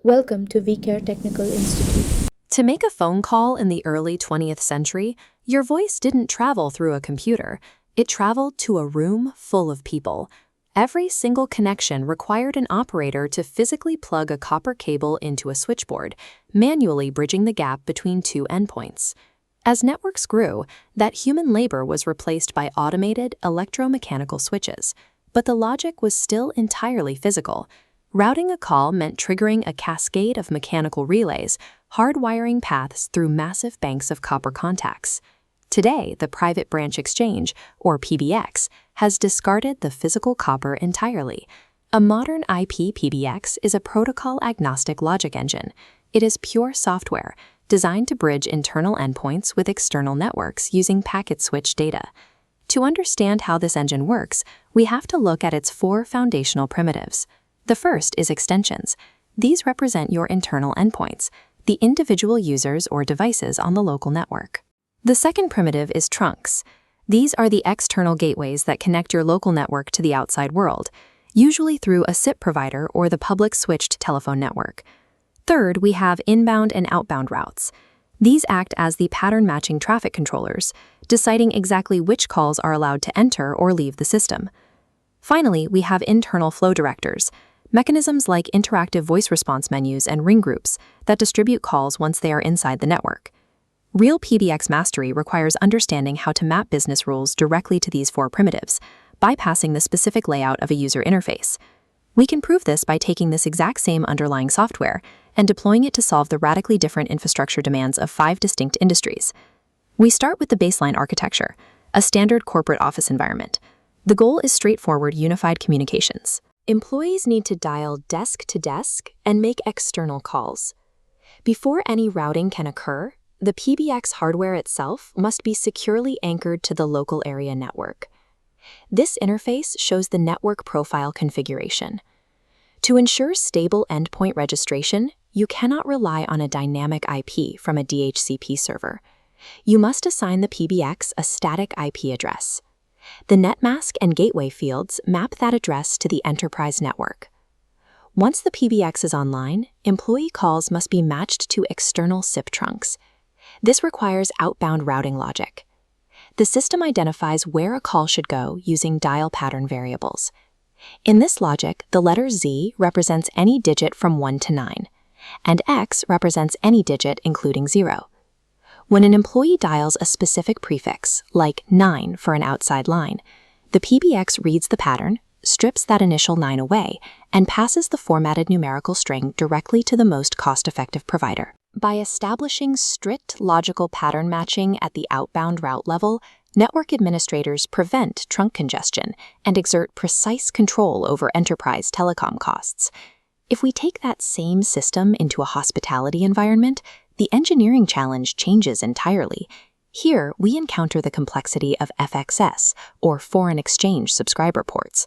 Welcome to Vcare Technical Institute. To make a phone call in the early 20th century, your voice didn't travel through a computer. It traveled to a room full of people. Every single connection required an operator to physically plug a copper cable into a switchboard, manually bridging the gap between two endpoints. As networks grew, that human labor was replaced by automated electromechanical switches, but the logic was still entirely physical. Routing a call meant triggering a cascade of mechanical relays, hardwiring paths through massive banks of copper contacts. Today, the Private Branch Exchange, or PBX, has discarded the physical copper entirely. A modern IP PBX is a protocol-agnostic logic engine. It is pure software, designed to bridge internal endpoints with external networks using packet switch data. To understand how this engine works, we have to look at its four foundational primitives. The first is extensions. These represent your internal endpoints, the individual users or devices on the local network. The second primitive is trunks. These are the external gateways that connect your local network to the outside world, usually through a SIP provider or the public switched telephone network. Third, we have inbound and outbound routes. These act as the pattern matching traffic controllers, deciding exactly which calls are allowed to enter or leave the system. Finally, we have internal flow directors, mechanisms like interactive voice response menus and ring groups that distribute calls once they are inside the network. Real PBX mastery requires understanding how to map business rules directly to these four primitives, bypassing the specific layout of a user interface. We can prove this by taking this exact same underlying software and deploying it to solve the radically different infrastructure demands of 5 distinct industries. We start with the baseline architecture, a standard corporate office environment. The goal is straightforward unified communications. Employees need to dial desk to desk and make external calls. Before any routing can occur, the PBX hardware itself must be securely anchored to the local area network. This interface shows the network profile configuration. To ensure stable endpoint registration, you cannot rely on a dynamic IP from a DHCP server. You must assign the PBX a static IP address. The netmask and gateway fields map that address to the enterprise network. Once the PBX is online, employee calls must be matched to external SIP trunks. This requires outbound routing logic. The system identifies where a call should go using dial pattern variables. In this logic, the letter Z represents any digit from 1 to 9, and X represents any digit including 0. When an employee dials a specific prefix, like 9 for an outside line, the PBX reads the pattern, strips that initial 9 away, and passes the formatted numerical string directly to the most cost-effective provider. By establishing strict logical pattern matching at the outbound route level, network administrators prevent trunk congestion and exert precise control over enterprise telecom costs. If we take that same system into a hospitality environment, the engineering challenge changes entirely. Here, we encounter the complexity of FXS, or foreign exchange subscriber ports.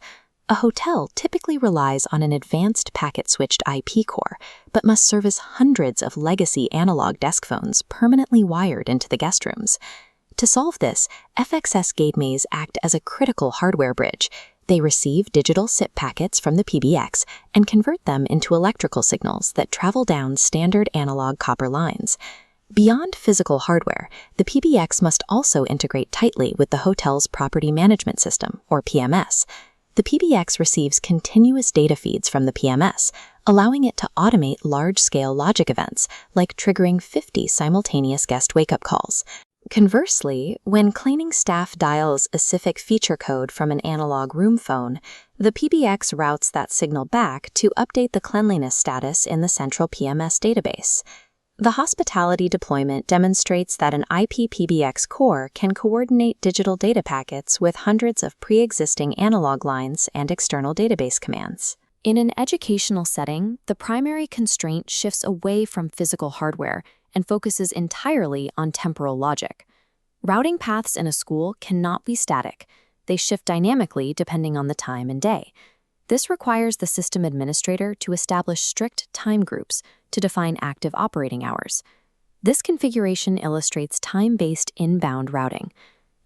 A hotel typically relies on an advanced packet-switched IP core, but must service hundreds of legacy analog desk phones permanently wired into the guest rooms. To solve this, FXS gateways act as a critical hardware bridge. They receive digital SIP packets from the PBX and convert them into electrical signals that travel down standard analog copper lines. Beyond physical hardware, the PBX must also integrate tightly with the hotel's property management system, or PMS. The PBX receives continuous data feeds from the PMS, allowing it to automate large-scale logic events, like triggering 50 simultaneous guest wake-up calls. Conversely, when cleaning staff dials a specific feature code from an analog room phone, the PBX routes that signal back to update the cleanliness status in the central PMS database. The hospitality deployment demonstrates that an IP PBX core can coordinate digital data packets with hundreds of pre-existing analog lines and external database commands. In an educational setting, the primary constraint shifts away from physical hardware and focuses entirely on temporal logic. Routing paths in a school cannot be static. They shift dynamically depending on the time and day. This requires the system administrator to establish strict time groups to define active operating hours. This configuration illustrates time-based inbound routing.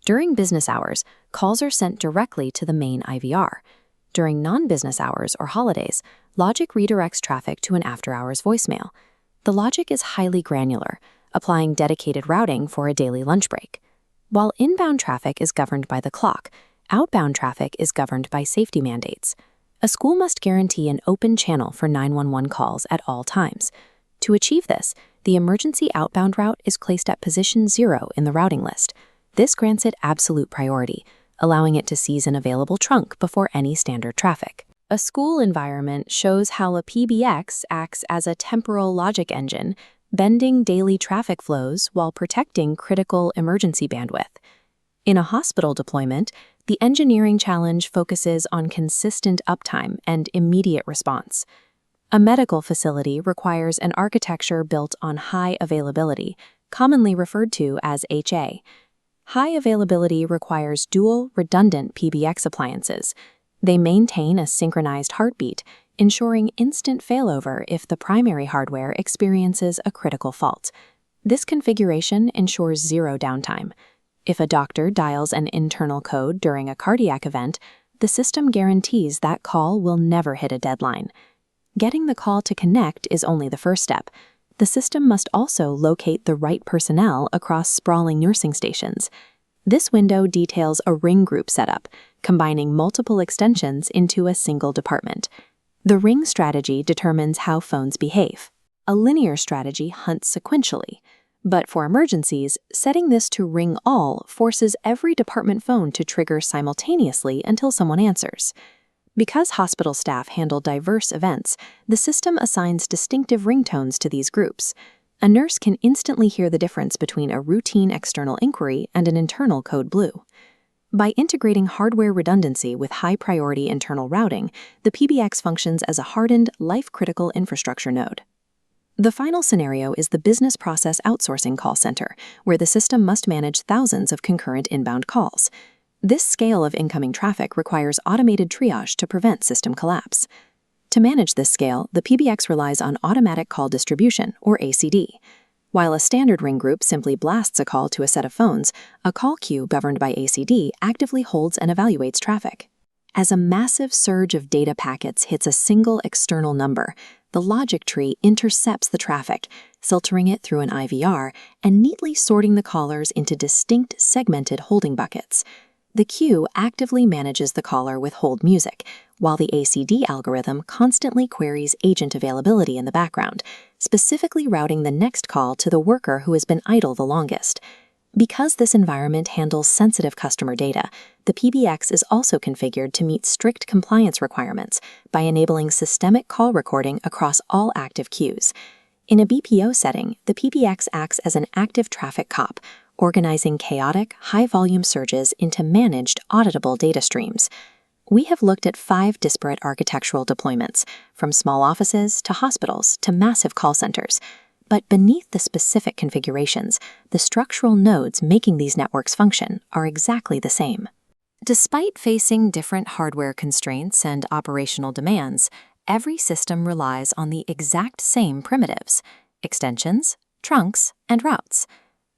During business hours, calls are sent directly to the main IVR. During non-business hours or holidays, logic redirects traffic to an after-hours voicemail. The logic is highly granular, applying dedicated routing for a daily lunch break. While inbound traffic is governed by the clock, outbound traffic is governed by safety mandates. A school must guarantee an open channel for 911 calls at all times. To achieve this, the emergency outbound route is placed at position 0 in the routing list. This grants it absolute priority, allowing it to seize an available trunk before any standard traffic. A school environment shows how a PBX acts as a temporal logic engine, bending daily traffic flows while protecting critical emergency bandwidth. In a hospital deployment, the engineering challenge focuses on consistent uptime and immediate response. A medical facility requires an architecture built on high availability, commonly referred to as HA. High availability requires dual, redundant PBX appliances. They maintain a synchronized heartbeat, ensuring instant failover if the primary hardware experiences a critical fault. This configuration ensures zero downtime. If a doctor dials an internal code during a cardiac event, the system guarantees that call will never hit a deadline. Getting the call to connect is only the first step. The system must also locate the right personnel across sprawling nursing stations. This window details a ring group setup, combining multiple extensions into a single department. The ring strategy determines how phones behave. A linear strategy hunts sequentially. But for emergencies, setting this to ring all forces every department phone to trigger simultaneously until someone answers. Because hospital staff handle diverse events, the system assigns distinctive ringtones to these groups. A nurse can instantly hear the difference between a routine external inquiry and an internal code blue. By integrating hardware redundancy with high-priority internal routing, the PBX functions as a hardened, life-critical infrastructure node. The final scenario is the business process outsourcing call center, where the system must manage thousands of concurrent inbound calls. This scale of incoming traffic requires automated triage to prevent system collapse. To manage this scale, the PBX relies on automatic call distribution, or ACD. While a standard ring group simply blasts a call to a set of phones, a call queue governed by ACD actively holds and evaluates traffic. As a massive surge of data packets hits a single external number, the logic tree intercepts the traffic, filtering it through an IVR and neatly sorting the callers into distinct segmented holding buckets. The queue actively manages the caller with hold music, while the ACD algorithm constantly queries agent availability in the background, specifically routing the next call to the worker who has been idle the longest. Because this environment handles sensitive customer data, the PBX is also configured to meet strict compliance requirements by enabling systemic call recording across all active queues. In a BPO setting, the PBX acts as an active traffic cop, organizing chaotic, high-volume surges into managed, auditable data streams. We have looked at 5 disparate architectural deployments, from small offices to hospitals to massive call centers. But beneath the specific configurations, the structural nodes making these networks function are exactly the same. Despite facing different hardware constraints and operational demands, every system relies on the exact same primitives: extensions, trunks, and routes.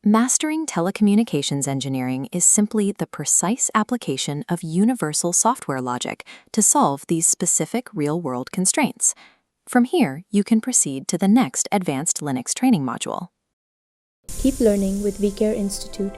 Mastering telecommunications engineering is simply the precise application of universal software logic to solve these specific real-world constraints. From here, you can proceed to the next Advanced Linux training module. Keep learning with Vcare Institute.